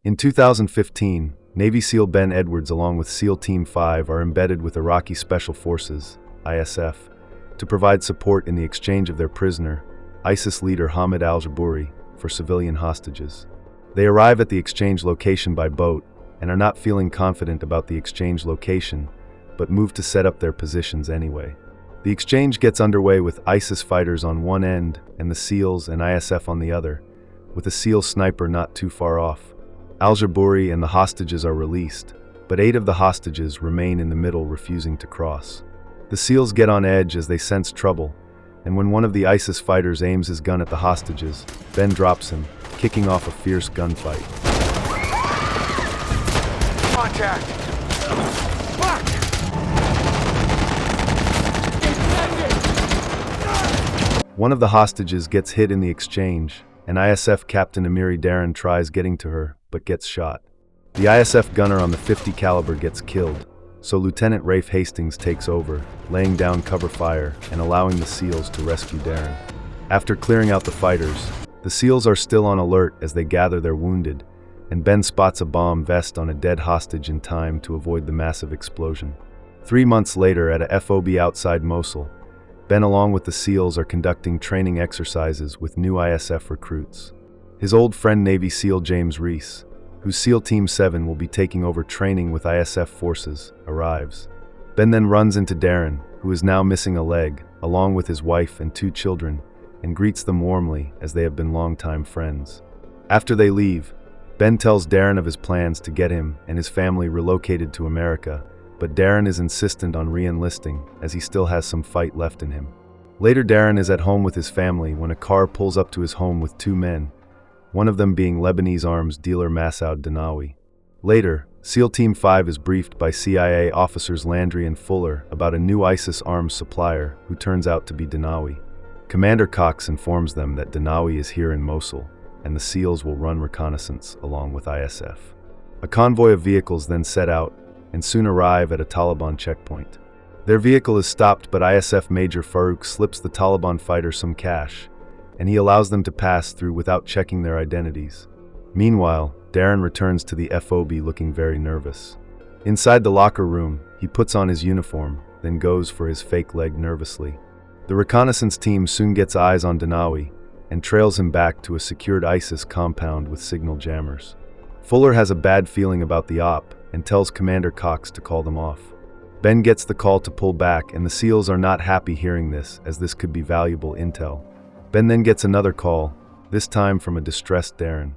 In 2015, Navy SEAL Ben Edwards along with SEAL Team 5 are embedded with Iraqi Special Forces, ISF, to provide support in the exchange of their prisoner, ISIS leader Hamid al-Jabouri, for civilian hostages. They arrive at the exchange location by boat and are not feeling confident about the exchange location, but move to set up their positions anyway. The exchange gets underway with ISIS fighters on one end and the SEALs and ISF on the other, with a SEAL sniper not too far off. Al-Jabouri and the hostages are released, but 8 of the hostages remain in the middle, refusing to cross. The SEALs get on edge as they sense trouble, and when one of the ISIS fighters aims his gun at the hostages, Ben drops him, kicking off a fierce gunfight. Contact! Fuck! One of the hostages gets hit in the exchange, and ISF Captain Amiri Darren tries getting to her, but gets shot. The ISF gunner on the .50 caliber gets killed, so Lieutenant Rafe Hastings takes over, laying down cover fire and allowing the SEALs to rescue Darren. After clearing out the fighters, the SEALs are still on alert as they gather their wounded, and Ben spots a bomb vest on a dead hostage in time to avoid the massive explosion. 3 months later, at a FOB outside Mosul, Ben along with the SEALs are conducting training exercises with new ISF recruits. His old friend Navy SEAL James Reese, whose SEAL Team 7 will be taking over training with ISF forces, arrives. Ben then runs into Darren, who is now missing a leg, along with his wife and 2 children, and greets them warmly as they have been longtime friends. After they leave, Ben tells Darren of his plans to get him and his family relocated to America, but Darren is insistent on re-enlisting as he still has some fight left in him. Later, Darren is at home with his family when a car pulls up to his home with 2 men, one of them being Lebanese arms dealer Massoud Danawi. Later, SEAL Team 5 is briefed by CIA officers Landry and Fuller about a new ISIS arms supplier who turns out to be Danawi. Commander Cox informs them that Danawi is here in Mosul, and the SEALs will run reconnaissance along with ISF. A convoy of vehicles then set out and soon arrive at a Taliban checkpoint. Their vehicle is stopped, but ISF Major Farouk slips the Taliban fighters some cash, and he allows them to pass through without checking their identities. Meanwhile, Darren returns to the FOB looking very nervous. Inside the locker room, he puts on his uniform, then goes for his fake leg nervously. The reconnaissance team soon gets eyes on Danawi and trails him back to a secured ISIS compound with signal jammers. Fuller has a bad feeling about the op and tells Commander Cox to call them off. Ben gets the call to pull back, and the SEALs are not happy hearing this, as this could be valuable intel. Ben then gets another call, this time from a distressed Darren.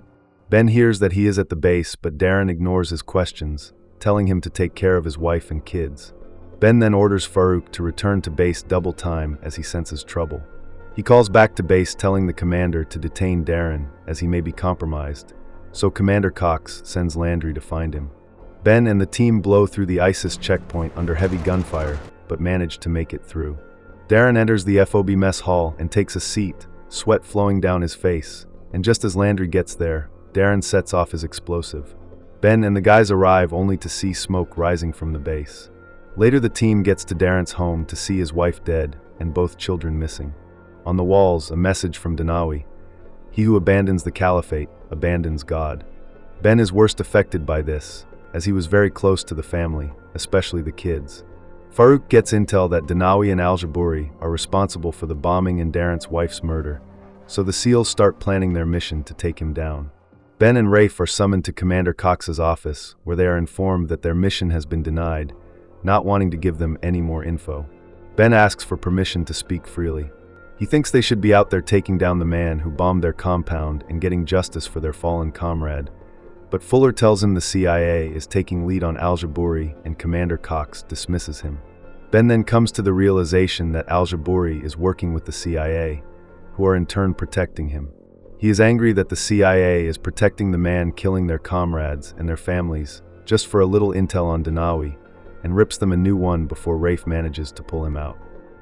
Ben hears that he is at the base, but Darren ignores his questions, telling him to take care of his wife and kids. Ben then orders Farouk to return to base double time as he senses trouble. He calls back to base telling the commander to detain Darren as he may be compromised, so Commander Cox sends Landry to find him. Ben and the team blow through the ISIS checkpoint under heavy gunfire, but manage to make it through. Darren enters the FOB mess hall and takes a seat, sweat flowing down his face, and just as Landry gets there, Darren sets off his explosive. Ben and the guys arrive only to see smoke rising from the base. Later, the team gets to Darren's home to see his wife dead and both children missing. On the walls, a message from Danawi: "He who abandons the caliphate abandons God." Ben is worst affected by this, as he was very close to the family, especially the kids. Farouk gets intel that Danawi and al-Jabouri are responsible for the bombing and Darren's wife's murder, so the SEALs start planning their mission to take him down. Ben and Rafe are summoned to Commander Cox's office, where they are informed that their mission has been denied, not wanting to give them any more info. Ben asks for permission to speak freely. He thinks they should be out there taking down the man who bombed their compound and getting justice for their fallen comrade, but Fuller tells him the CIA is taking lead on al-Jabouri and Commander Cox dismisses him. Ben then comes to the realization that al-Jabouri is working with the CIA, who are in turn protecting him. He is angry that the CIA is protecting the man killing their comrades and their families just for a little intel on Danawi, and rips them a new one before Rafe manages to pull him out.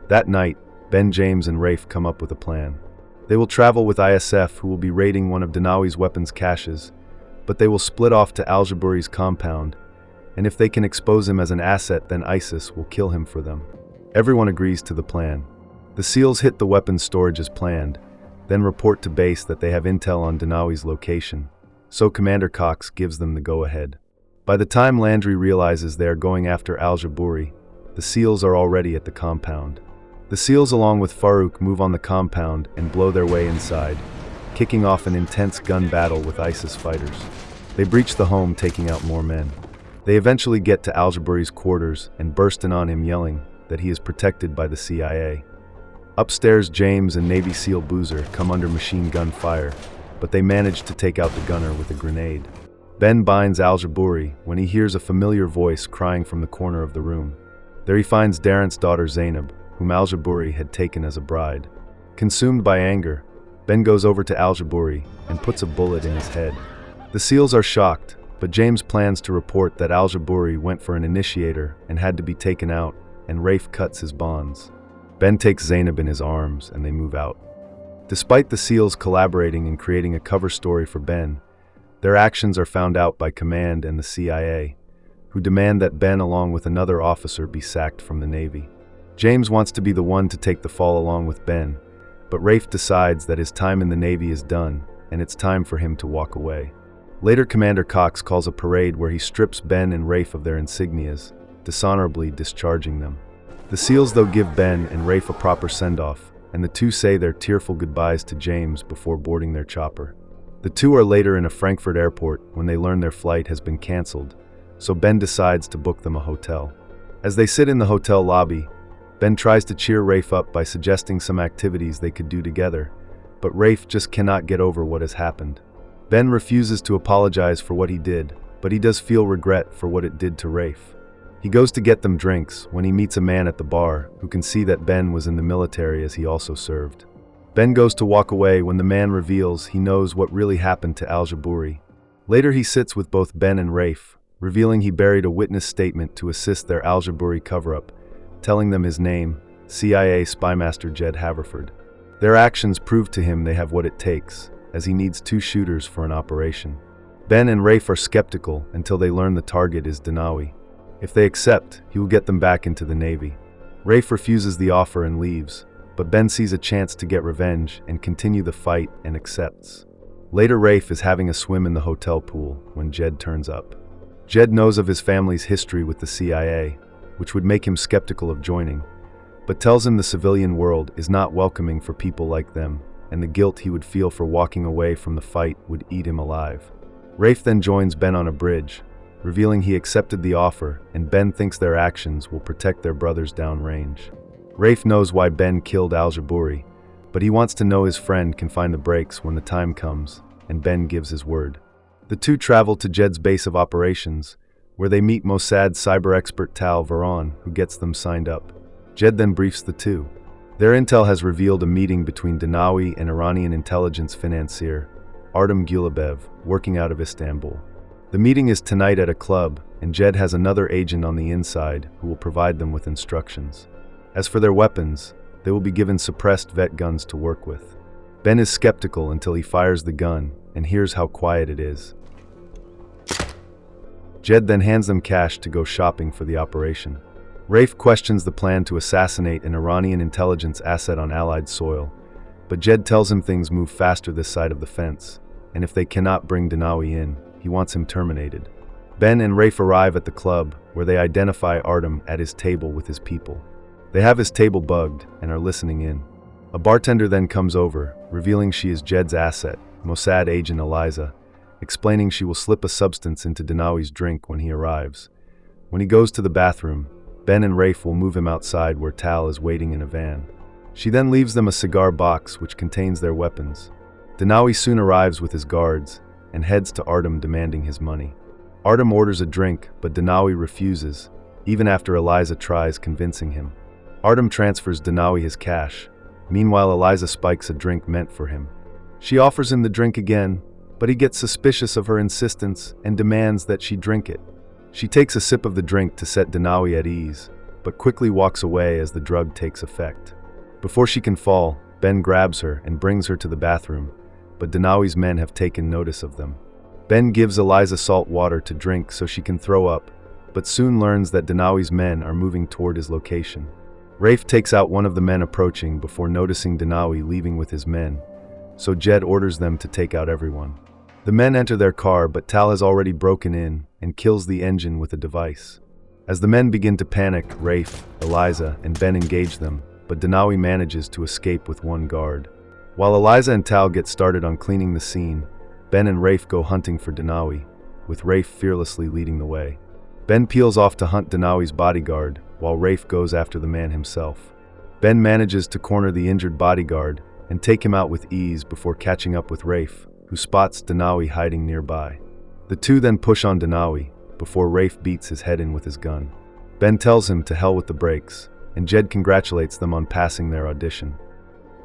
That night, Ben, James, and Rafe come up with a plan. They will travel with ISF, who will be raiding one of Danawi's weapons caches, but they will split off to al-Jabouri's compound, and if they can expose him as an asset, then ISIS will kill him for them. Everyone agrees to the plan. The SEALs hit the weapons storage as planned, then report to base that they have intel on Danawi's location, so Commander Cox gives them the go-ahead. By the time Landry realizes they are going after Al-Jabouri, the SEALs are already at the compound. The SEALs along with Farouk move on the compound and blow their way inside, kicking off an intense gun battle with ISIS fighters. They breach the home, taking out more men. They eventually get to Al-Jabouri's quarters and burst in on him, yelling that he is protected by the CIA. Upstairs, James and Navy SEAL Boozer come under machine gun fire, but they manage to take out the gunner with a grenade. Ben binds Al-Jabouri when he hears a familiar voice crying from the corner of the room. There he finds Darren's daughter Zainab, whom Al-Jabouri had taken as a bride. Consumed by anger, Ben goes over to Al-Jabouri and puts a bullet in his head. The SEALs are shocked, but James plans to report that Al-Jabouri went for an initiator and had to be taken out, and Rafe cuts his bonds. Ben takes Zainab in his arms and they move out. Despite the SEALs collaborating and creating a cover story for Ben, their actions are found out by Command and the CIA, who demand that Ben along with another officer be sacked from the Navy. James wants to be the one to take the fall along with Ben, but Rafe decides that his time in the Navy is done and it's time for him to walk away. Later, Commander Cox calls a parade where he strips Ben and Rafe of their insignias, dishonorably discharging them. The SEALs, though, give Ben and Rafe a proper send-off, and the two say their tearful goodbyes to James before boarding their chopper. The two are later in a Frankfurt airport when they learn their flight has been canceled, so Ben decides to book them a hotel. As they sit in the hotel lobby, Ben tries to cheer Rafe up by suggesting some activities they could do together, but Rafe just cannot get over what has happened. Ben refuses to apologize for what he did, but he does feel regret for what it did to Rafe. He goes to get them drinks when he meets a man at the bar who can see that Ben was in the military as he also served. Ben goes to walk away when the man reveals he knows what really happened to Al-Jabouri. Later he sits with both Ben and Rafe, revealing he buried a witness statement to assist their Al-Jabouri cover-up, telling them his name, CIA spymaster Jed Haverford. Their actions prove to him they have what it takes, as he needs 2 shooters for an operation. Ben and Rafe are skeptical until they learn the target is Dinawi. If they accept, he will get them back into the Navy. Rafe refuses the offer and leaves, but Ben sees a chance to get revenge and continue the fight and accepts. Later, Rafe is having a swim in the hotel pool when Jed turns up. Jed knows of his family's history with the CIA, which would make him skeptical of joining, but tells him the civilian world is not welcoming for people like them, and the guilt he would feel for walking away from the fight would eat him alive. Rafe then joins Ben on a bridge, revealing he accepted the offer, and Ben thinks their actions will protect their brothers downrange. Rafe knows why Ben killed Al-Jabouri, but he wants to know his friend can find the brakes when the time comes, and Ben gives his word. The two travel to Jed's base of operations, where they meet Mossad cyber expert Tal Varon, who gets them signed up. Jed then briefs the two. Their intel has revealed a meeting between Dinawi and Iranian intelligence financier Artem Gulabev, working out of Istanbul. The meeting is tonight at a club, and Jed has another agent on the inside who will provide them with instructions. As for their weapons, they will be given suppressed vet guns to work with. Ben is skeptical until he fires the gun and hears how quiet it is. Jed then hands them cash to go shopping for the operation. Rafe questions the plan to assassinate an Iranian intelligence asset on Allied soil, but Jed tells him things move faster this side of the fence, and if they cannot bring Dinawi in, he wants him terminated. Ben and Rafe arrive at the club, where they identify Artem at his table with his people. They have his table bugged and are listening in. A bartender then comes over, revealing she is Jed's asset, Mossad agent Eliza, explaining she will slip a substance into Dinawi's drink when he arrives. When he goes to the bathroom, Ben and Rafe will move him outside where Tal is waiting in a van. She then leaves them a cigar box which contains their weapons. Dinawi soon arrives with his guards and heads to Artem demanding his money. Artem orders a drink, but Dinawi refuses, even after Eliza tries convincing him. Artem transfers Dinawi his cash. Meanwhile, Eliza spikes a drink meant for him. She offers him the drink again, but he gets suspicious of her insistence and demands that she drink it. She takes a sip of the drink to set Dinawi at ease, but quickly walks away as the drug takes effect. Before she can fall, Ben grabs her and brings her to the bathroom, but Dinawi's men have taken notice of them. Ben gives Eliza salt water to drink so she can throw up, but soon learns that Dinawi's men are moving toward his location. Rafe takes out one of the men approaching before noticing Dinawi leaving with his men, so Jed orders them to take out everyone. The men enter their car, but Tal has already broken in and kills the engine with a device. As the men begin to panic, Rafe, Eliza, and Ben engage them, but Dinawi manages to escape with one guard. While Eliza and Tal get started on cleaning the scene, Ben and Rafe go hunting for Dinawi, with Rafe fearlessly leading the way. Ben peels off to hunt Dinawi's bodyguard, while Rafe goes after the man himself. Ben manages to corner the injured bodyguard and take him out with ease before catching up with Rafe, who spots Dinawi hiding nearby. The two then push on Dinawi, before Rafe beats his head in with his gun. Ben tells him to hell with the brakes, and Jed congratulates them on passing their audition.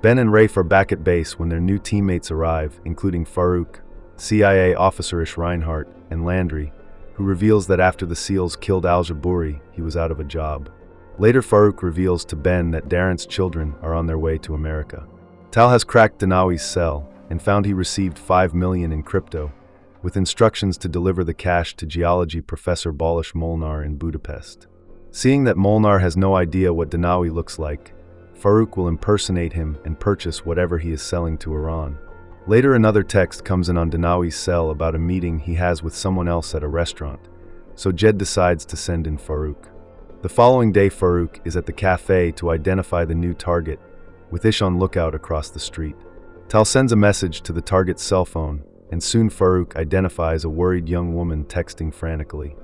Ben and Rafe are back at base when their new teammates arrive, including Farouk, CIA officer Ish Reinhardt, and Landry, who reveals that after the SEALs killed Al-Jabouri, he was out of a job. Later, Farouk reveals to Ben that Darren's children are on their way to America. Tal has cracked Dinawi's cell and found he received $5 million in crypto, with instructions to deliver the cash to geology professor Balish Molnar in Budapest. Seeing that Molnar has no idea what Dinawi looks like, Farouk will impersonate him and purchase whatever he is selling to Iran. Later, another text comes in on Dinawi's cell about a meeting he has with someone else at a restaurant, so Jed decides to send in Farouk. The following day, Farouk is at the cafe to identify the new target, with Ish on lookout across the street. Tal sends a message to the target's cell phone, and soon Farouk identifies a worried young woman texting frantically.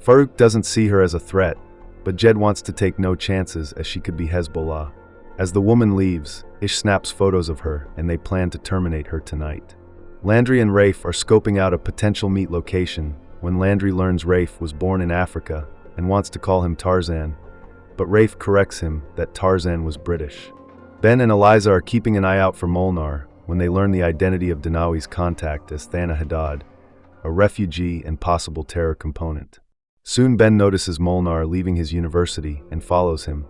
Farouk doesn't see her as a threat, but Jed wants to take no chances as she could be Hezbollah. As the woman leaves, Ish snaps photos of her, and they plan to terminate her tonight. Landry and Rafe are scoping out a potential meet location when Landry learns Rafe was born in Africa and wants to call him Tarzan, but Rafe corrects him that Tarzan was British. Ben and Eliza are keeping an eye out for Molnar when they learn the identity of Dinawi's contact as Thana Haddad, a refugee and possible terror component. Soon Ben notices Molnar leaving his university and follows him,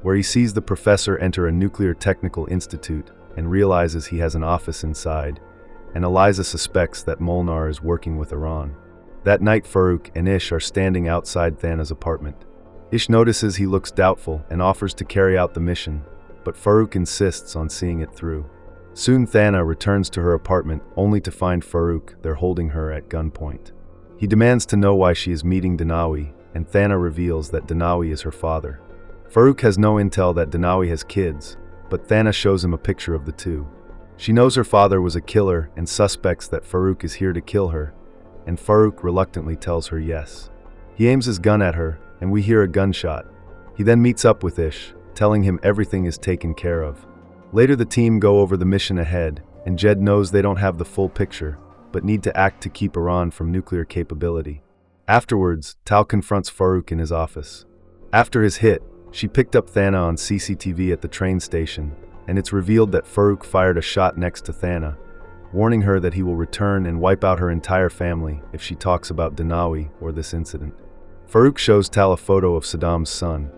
where he sees the professor enter a nuclear technical institute and realizes he has an office inside, and Eliza suspects that Molnar is working with Iran. That night, Farouk and Ish are standing outside Thana's apartment. Ish notices he looks doubtful and offers to carry out the mission, but Farouk insists on seeing it through. Soon Thana returns to her apartment only to find Farouk there holding her at gunpoint. He demands to know why she is meeting Dinawi, and Thana reveals that Dinawi is her father. Farouk has no intel that Dinawi has kids, but Thana shows him a picture of the two. She knows her father was a killer and suspects that Farouk is here to kill her, and Farouk reluctantly tells her yes. He aims his gun at her, and we hear a gunshot. He then meets up with Ish, telling him everything is taken care of. Later, the team go over the mission ahead, and Jed knows they don't have the full picture, but need to act to keep Iran from nuclear capability. Afterwards, Tal confronts Farouk in his office. After his hit, she picked up Thana on CCTV at the train station, and it's revealed that Farouk fired a shot next to Thana, warning her that he will return and wipe out her entire family if she talks about Dinawi or this incident. Farouk shows Tal a photo of Saddam's son,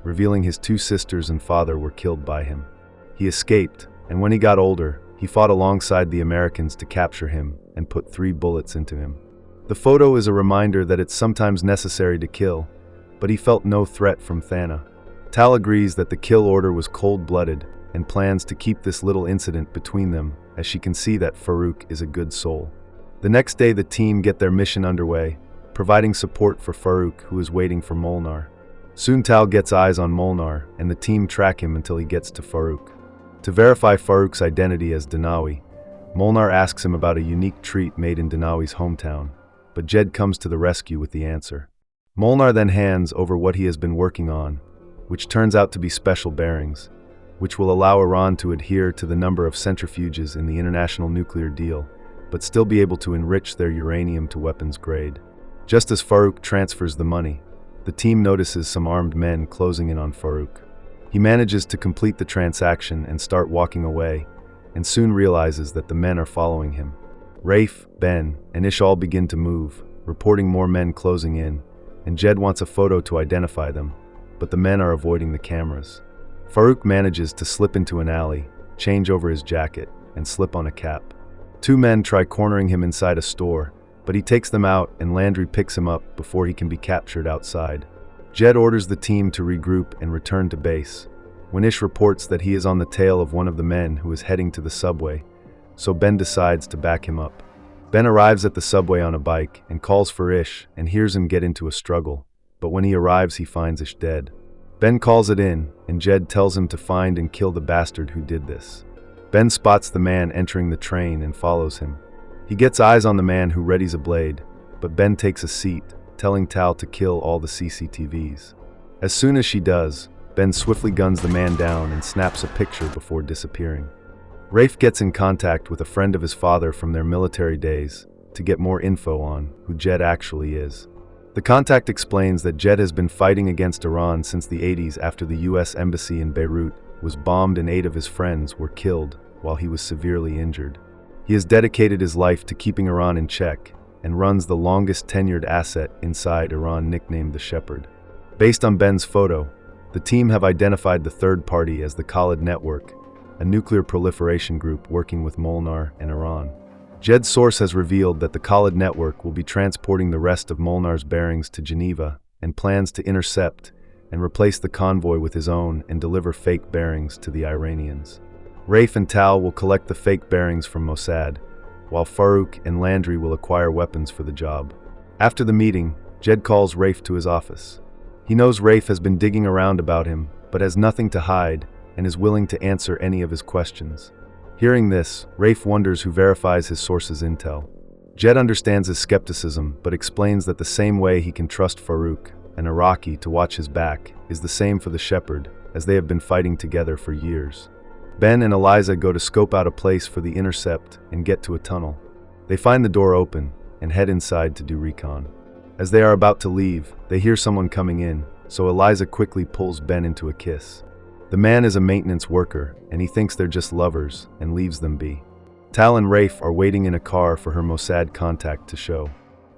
revealing his two sisters and father were killed by him. He escaped, and when he got older, he fought alongside the Americans to capture him and put 3 bullets into him. The photo is a reminder that it's sometimes necessary to kill, but he felt no threat from Thana. Tal agrees that the kill order was cold-blooded and plans to keep this little incident between them, as she can see that Farouk is a good soul. The next day, the team get their mission underway, providing support for Farouk, who is waiting for Molnar. Soon Tal gets eyes on Molnar, and the team track him until he gets to Farouk. To verify Farouk's identity as Dinawi, Molnar asks him about a unique treat made in Dinawi's hometown, but Jed comes to the rescue with the answer. Molnar then hands over what he has been working on, which turns out to be special bearings, which will allow Iran to adhere to the number of centrifuges in the international nuclear deal, but still be able to enrich their uranium to weapons grade. Just as Farouk transfers the money, the team notices some armed men closing in on Farouk. He manages to complete the transaction and start walking away, and soon realizes that the men are following him. Rafe, Ben, and Ish all begin to move, reporting more men closing in, and Jed wants a photo to identify them, but the men are avoiding the cameras. Farouk manages to slip into an alley, change over his jacket, and slip on a cap. 2 men try cornering him inside a store, but he takes them out and Landry picks him up before he can be captured outside. Jed orders the team to regroup and return to base, when Ish reports that he is on the tail of one of the men who is heading to the subway, so Ben decides to back him up. Ben arrives at the subway on a bike and calls for Ish and hears him get into a struggle, but when he arrives he finds Ish dead. Ben calls it in, and Jed tells him to find and kill the bastard who did this. Ben spots the man entering the train and follows him. He gets eyes on the man who readies a blade, but Ben takes a seat, telling Tal to kill all the CCTVs. As soon as she does, Ben swiftly guns the man down and snaps a picture before disappearing. Rafe gets in contact with a friend of his father from their military days to get more info on who Jed actually is. The contact explains that Jed has been fighting against Iran since the 80s after the US embassy in Beirut was bombed and 8 of his friends were killed while he was severely injured. He has dedicated his life to keeping Iran in check and runs the longest tenured asset inside Iran nicknamed the Shepherd. Based on Ben's photo, the team have identified the third party as the Khalid Network, a nuclear proliferation group working with Molnar and Iran. Jed's source has revealed that the Khalid Network will be transporting the rest of Molnar's bearings to Geneva and plans to intercept and replace the convoy with his own and deliver fake bearings to the Iranians. Rafe and Tal will collect the fake bearings from Mossad, while Farouk and Landry will acquire weapons for the job. After the meeting, Jed calls Rafe to his office. He knows Rafe has been digging around about him, but has nothing to hide and is willing to answer any of his questions. Hearing this, Rafe wonders who verifies his source's intel. Jed understands his skepticism, but explains that the same way he can trust Farouk, an Iraqi, to watch his back, is the same for the Shepherd, as they have been fighting together for years. Ben and Eliza go to scope out a place for the intercept and get to a tunnel. They find the door open and head inside to do recon. As they are about to leave, they hear someone coming in, so Eliza quickly pulls Ben into a kiss. The man is a maintenance worker, and he thinks they're just lovers and leaves them be. Tal and Rafe are waiting in a car for her Mossad contact to show.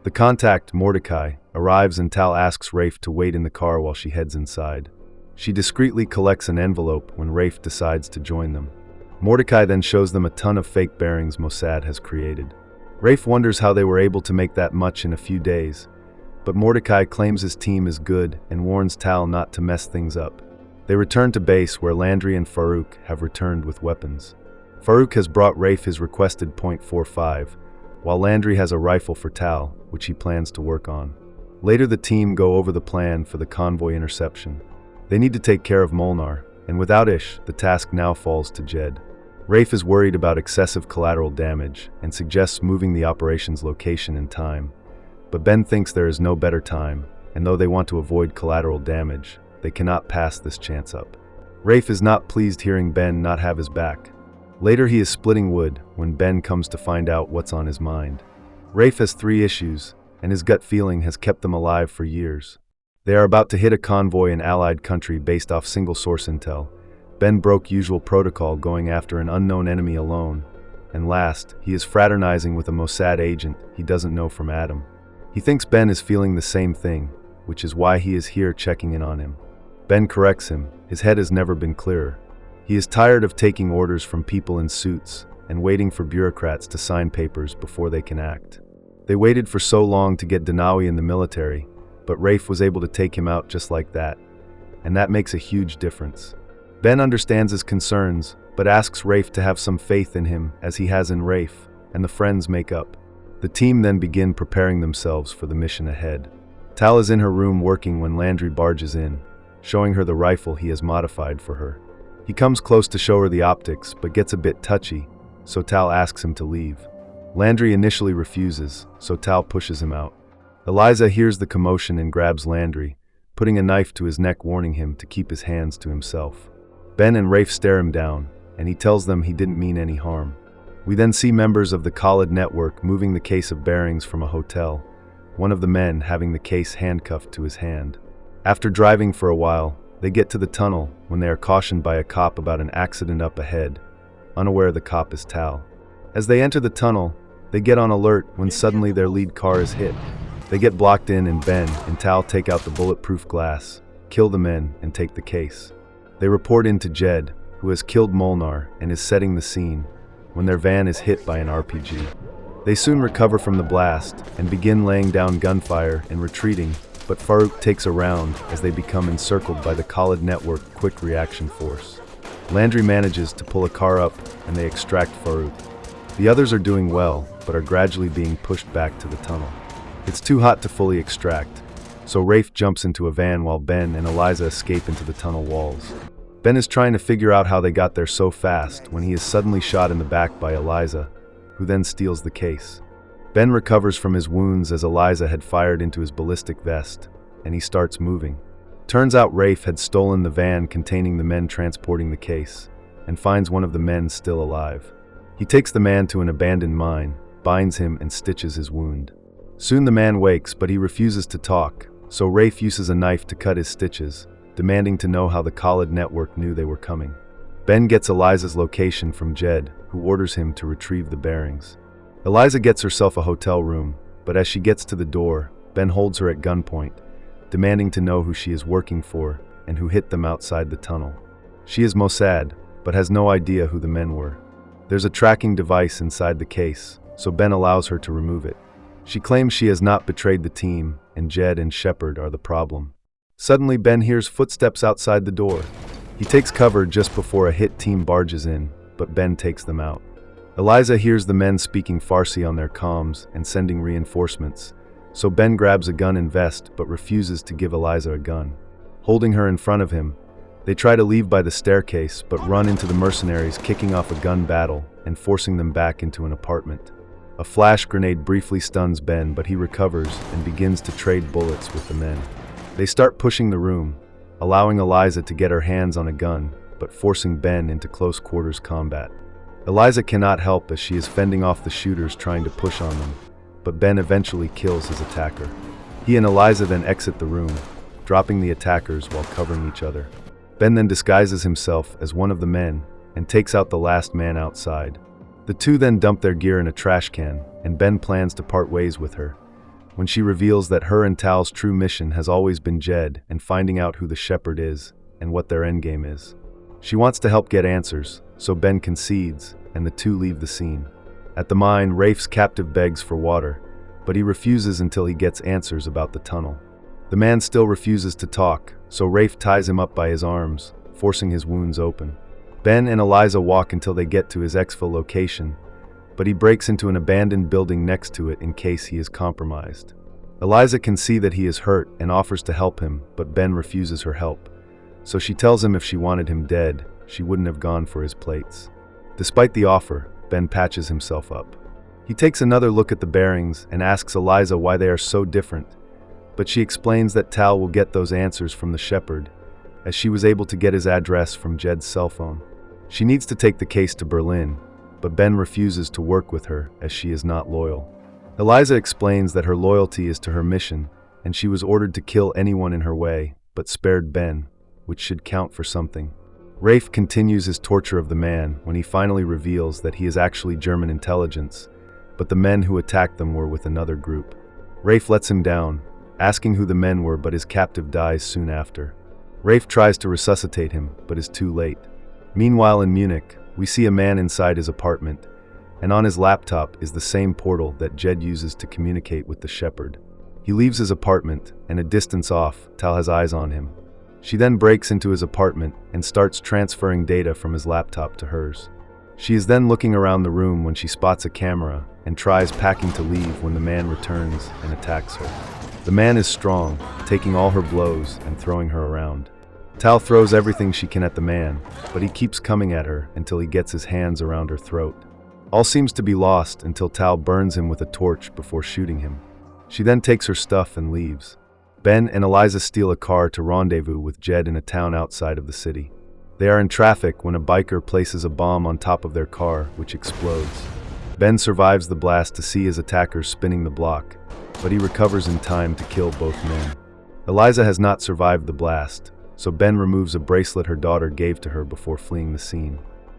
The contact, Mordecai, arrives and Tal asks Rafe to wait in the car while she heads inside. She discreetly collects an envelope when Rafe decides to join them. Mordecai then shows them a ton of fake bearings Mossad has created. Rafe wonders how they were able to make that much in a few days, but Mordecai claims his team is good and warns Tal not to mess things up. They return to base where Landry and Farouk have returned with weapons. Farouk has brought Rafe his requested .45, while Landry has a rifle for Tal, which he plans to work on. Later the team go over the plan for the convoy interception. They need to take care of Molnar, and without Ish, the task now falls to Jed. Rafe is worried about excessive collateral damage and suggests moving the operation's location and time. But Ben thinks there is no better time, and though they want to avoid collateral damage, they cannot pass this chance up. Rafe is not pleased hearing Ben not have his back. Later he is splitting wood when Ben comes to find out what's on his mind. Rafe has 3 issues, and his gut feeling has kept them alive for years. They are about to hit a convoy in allied country based off single source intel. Ben broke usual protocol going after an unknown enemy alone. And last, he is fraternizing with a Mossad agent he doesn't know from Adam. He thinks Ben is feeling the same thing, which is why he is here checking in on him. Ben corrects him. His head has never been clearer. He is tired of taking orders from people in suits and waiting for bureaucrats to sign papers before they can act. They waited for so long to get Danawi in the military, but Rafe was able to take him out just like that, and that makes a huge difference. Ben understands his concerns, but asks Rafe to have some faith in him as he has in Rafe, and the friends make up. The team then begin preparing themselves for the mission ahead. Tal is in her room working when Landry barges in, showing her the rifle he has modified for her. He comes close to show her the optics, but gets a bit touchy, so Tal asks him to leave. Landry initially refuses, so Tal pushes him out. Eliza hears the commotion and grabs Landry, putting a knife to his neck, warning him to keep his hands to himself. Ben and Rafe stare him down, and he tells them he didn't mean any harm. We then see members of the Khalid Network moving the case of bearings from a hotel, one of the men having the case handcuffed to his hand. After driving for a while, they get to the tunnel when they are cautioned by a cop about an accident up ahead, unaware the cop is Tal. As they enter the tunnel, they get on alert when suddenly their lead car is hit. They get blocked in and Ben and Tal take out the bulletproof glass, kill the men, and take the case. They report in to Jed, who has killed Molnar and is setting the scene, when their van is hit by an RPG. They soon recover from the blast and begin laying down gunfire and retreating, but Farouk takes a round as they become encircled by the Khalid Network quick reaction force. Landry manages to pull a car up and they extract Farouk. The others are doing well, but are gradually being pushed back to the tunnel. It's too hot to fully extract, so Rafe jumps into a van while Ben and Eliza escape into the tunnel walls. Ben is trying to figure out how they got there so fast when he is suddenly shot in the back by Eliza, who then steals the case. Ben recovers from his wounds as Eliza had fired into his ballistic vest, and he starts moving. Turns out Rafe had stolen the van containing the men transporting the case, and finds one of the men still alive. He takes the man to an abandoned mine, binds him, and stitches his wound. Soon the man wakes, but he refuses to talk, so Rafe uses a knife to cut his stitches, demanding to know how the Khalid network knew they were coming. Ben gets Eliza's location from Jed, who orders him to retrieve the bearings. Eliza gets herself a hotel room, but as she gets to the door, Ben holds her at gunpoint, demanding to know who she is working for and who hit them outside the tunnel. She is Mossad, but has no idea who the men were. There's a tracking device inside the case, so Ben allows her to remove it. She claims she has not betrayed the team, and Jed and Shepard are the problem. Suddenly, Ben hears footsteps outside the door. He takes cover just before a hit team barges in, but Ben takes them out. Eliza hears the men speaking Farsi on their comms and sending reinforcements, so Ben grabs a gun and vest but refuses to give Eliza a gun. Holding her in front of him, they try to leave by the staircase but run into the mercenaries, kicking off a gun battle and forcing them back into an apartment. A flash grenade briefly stuns Ben, but he recovers and begins to trade bullets with the men. They start pushing the room, allowing Eliza to get her hands on a gun, but forcing Ben into close quarters combat. Eliza cannot help as she is fending off the shooters trying to push on them, but Ben eventually kills his attacker. He and Eliza then exit the room, dropping the attackers while covering each other. Ben then disguises himself as one of the men and takes out the last man outside. The two then dump their gear in a trash can, and Ben plans to part ways with her, when she reveals that her and Tal's true mission has always been Jed and finding out who the Shepherd is and what their endgame is. She wants to help get answers, so Ben concedes, and the two leave the scene. At the mine, Rafe's captive begs for water, but he refuses until he gets answers about the tunnel. The man still refuses to talk, so Rafe ties him up by his arms, forcing his wounds open. Ben and Eliza walk until they get to his exfil location, but he breaks into an abandoned building next to it in case he is compromised. Eliza can see that he is hurt and offers to help him, but Ben refuses her help, so she tells him if she wanted him dead, she wouldn't have gone for his plates. Despite the offer, Ben patches himself up. He takes another look at the bearings and asks Eliza why they are so different, but she explains that Tal will get those answers from the Shepherd, as she was able to get his address from Jed's cell phone. She needs to take the case to Berlin, but Ben refuses to work with her as she is not loyal. Eliza explains that her loyalty is to her mission, and she was ordered to kill anyone in her way, but spared Ben, which should count for something. Rafe continues his torture of the man when he finally reveals that he is actually German intelligence, but the men who attacked them were with another group. Rafe lets him down, asking who the men were, but his captive dies soon after. Rafe tries to resuscitate him, but is too late. Meanwhile in Munich, we see a man inside his apartment, and on his laptop is the same portal that Jed uses to communicate with the Shepherd. He leaves his apartment, and a distance off, Tal has eyes on him. She then breaks into his apartment and starts transferring data from his laptop to hers. She is then looking around the room when she spots a camera and tries packing to leave when the man returns and attacks her. The man is strong, taking all her blows and throwing her around. Tal throws everything she can at the man, but he keeps coming at her until he gets his hands around her throat. All seems to be lost until Tal burns him with a torch before shooting him. She then takes her stuff and leaves. Ben and Eliza steal a car to rendezvous with Jed in a town outside of the city. They are in traffic when a biker places a bomb on top of their car, which explodes. Ben survives the blast to see his attackers spinning the block, but he recovers in time to kill both men. Eliza has not survived the blast, so Ben removes a bracelet her daughter gave to her before fleeing the scene.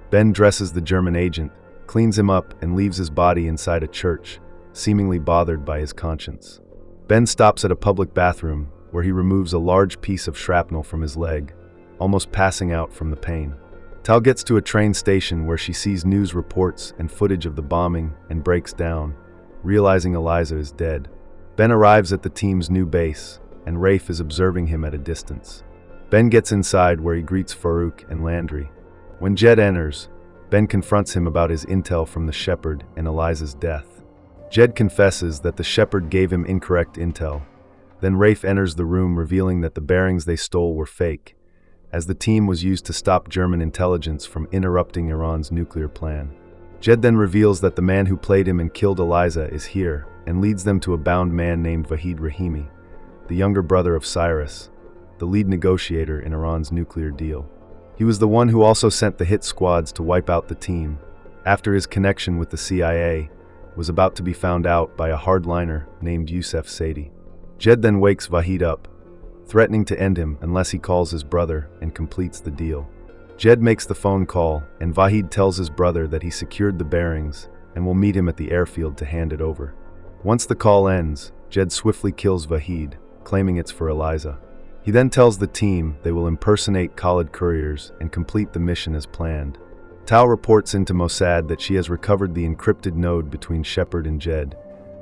Ben dresses the German agent, cleans him up, and leaves his body inside a church, seemingly bothered by his conscience. Ben stops at a public bathroom, where he removes a large piece of shrapnel from his leg, almost passing out from the pain. Tal gets to a train station where she sees news reports and footage of the bombing and breaks down, realizing Eliza is dead. Ben arrives at the team's new base, and Rafe is observing him at a distance. Ben gets inside where he greets Farouk and Landry. When Jed enters, Ben confronts him about his intel from the Shepherd and Eliza's death. Jed confesses that the shepherd gave him incorrect intel. Then Rafe enters the room, revealing that the bearings they stole were fake, as the team was used to stop German intelligence from interrupting Iran's nuclear plan. Jed then reveals that the man who played him and killed Eliza is here, and leads them to a bound man named Vahid Rahimi, the younger brother of Cyrus, the lead negotiator in Iran's nuclear deal. He was the one who also sent the hit squads to wipe out the team, after his connection with the CIA was about to be found out by a hardliner named Youssef Sadie. Jed then wakes Vahid up, threatening to end him unless he calls his brother and completes the deal. Jed makes the phone call, and Vahid tells his brother that he secured the bearings and will meet him at the airfield to hand it over. Once the call ends, Jed swiftly kills Vahid, claiming it's for Eliza. He then tells the team they will impersonate Khalid couriers and complete the mission as planned. Tal reports into Mossad that she has recovered the encrypted node between Shepard and Jed,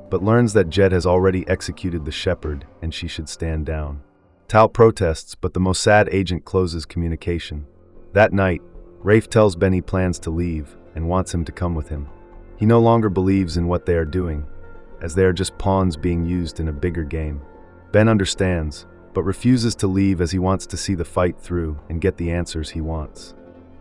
but learns that Jed has already executed the Shepherd and she should stand down. Tal protests, but the Mossad agent closes communication. That night, Rafe tells Ben he plans to leave and wants him to come with him. He no longer believes in what they are doing, as they are just pawns being used in a bigger game. Ben understands, but refuses to leave as he wants to see the fight through and get the answers he wants.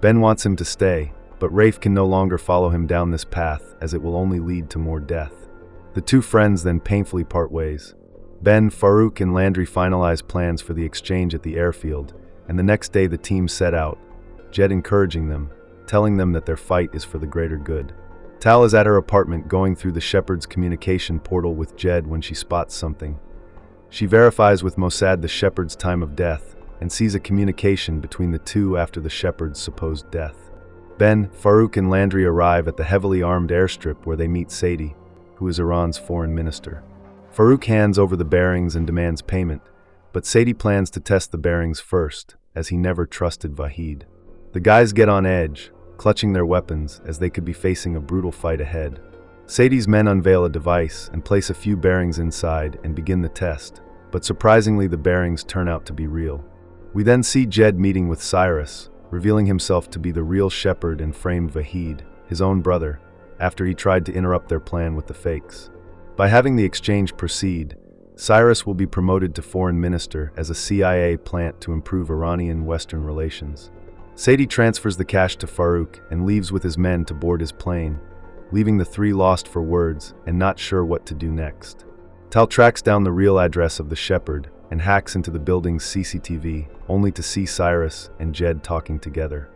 Ben wants him to stay, but Rafe can no longer follow him down this path as it will only lead to more death. The two friends then painfully part ways. Ben, Farouk, and Landry finalize plans for the exchange at the airfield, and the next day the team set out, Jed encouraging them, telling them that their fight is for the greater good. Tal is at her apartment going through the Shepherd's communication portal with Jed when she spots something. She verifies with Mossad the Shepherd's time of death and sees a communication between the two after the Shepherd's supposed death. Ben, Farouk, and Landry arrive at the heavily armed airstrip where they meet Sadie, who is Iran's foreign minister. Farouk hands over the bearings and demands payment, but Sadie plans to test the bearings first, as he never trusted Vahid. The guys get on edge, clutching their weapons as they could be facing a brutal fight ahead. Sadie's men unveil a device and place a few bearings inside and begin the test, but surprisingly the bearings turn out to be real. We then see Jed meeting with Cyrus, revealing himself to be the real Shepherd and framed Vahid, his own brother, after he tried to interrupt their plan with the fakes. By having the exchange proceed, Cyrus will be promoted to foreign minister as a CIA plant to improve Iranian-Western relations. Sadie transfers the cash to Farouk and leaves with his men to board his plane, leaving the three lost for words and not sure what to do next. Tal tracks down the real address of the Shepherd and hacks into the building's CCTV, only to see Cyrus and Jed talking together.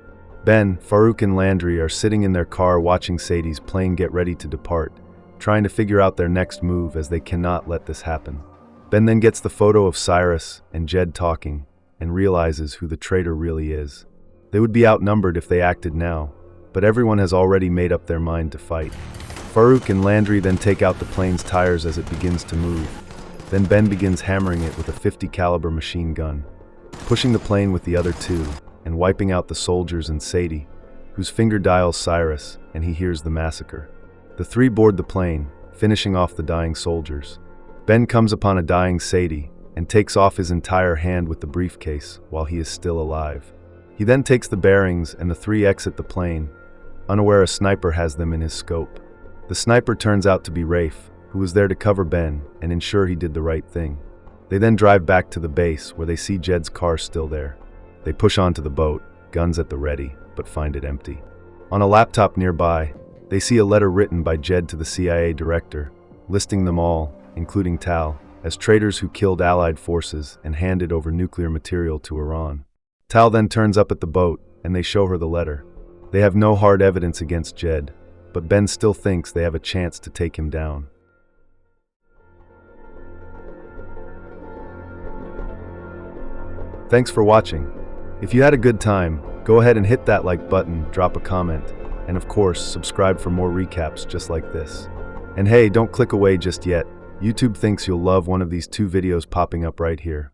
Ben, Farouk, and Landry are sitting in their car watching Sadie's plane get ready to depart, trying to figure out their next move as they cannot let this happen. Ben then gets the photo of Cyrus and Jed talking and realizes who the traitor really is. They would be outnumbered if they acted now, but everyone has already made up their mind to fight. Farouk and Landry then take out the plane's tires as it begins to move. Then Ben begins hammering it with a .50 caliber machine gun, pushing the plane with the other two and wiping out the soldiers and Sadie, whose finger dials Cyrus, and he hears the massacre. The three board the plane, finishing off the dying soldiers. Ben comes upon a dying Sadie and takes off his entire hand with the briefcase while he is still alive. He then takes the bearings and the three exit the plane, unaware a sniper has them in his scope. The sniper turns out to be Rafe, who was there to cover Ben and ensure he did the right thing. They then drive back to the base where they see Jed's car still there. They push onto the boat, guns at the ready, but find it empty. On a laptop nearby, they see a letter written by Jed to the CIA director, listing them all, including Tal, as traitors who killed Allied forces and handed over nuclear material to Iran. Tal then turns up at the boat, and they show her the letter. They have no hard evidence against Jed, but Ben still thinks they have a chance to take him down. Thanks for watching. If you had a good time, go ahead and hit that like button, drop a comment, and of course, subscribe for more recaps just like this. And hey, don't click away just yet. YouTube thinks you'll love one of these two videos popping up right here.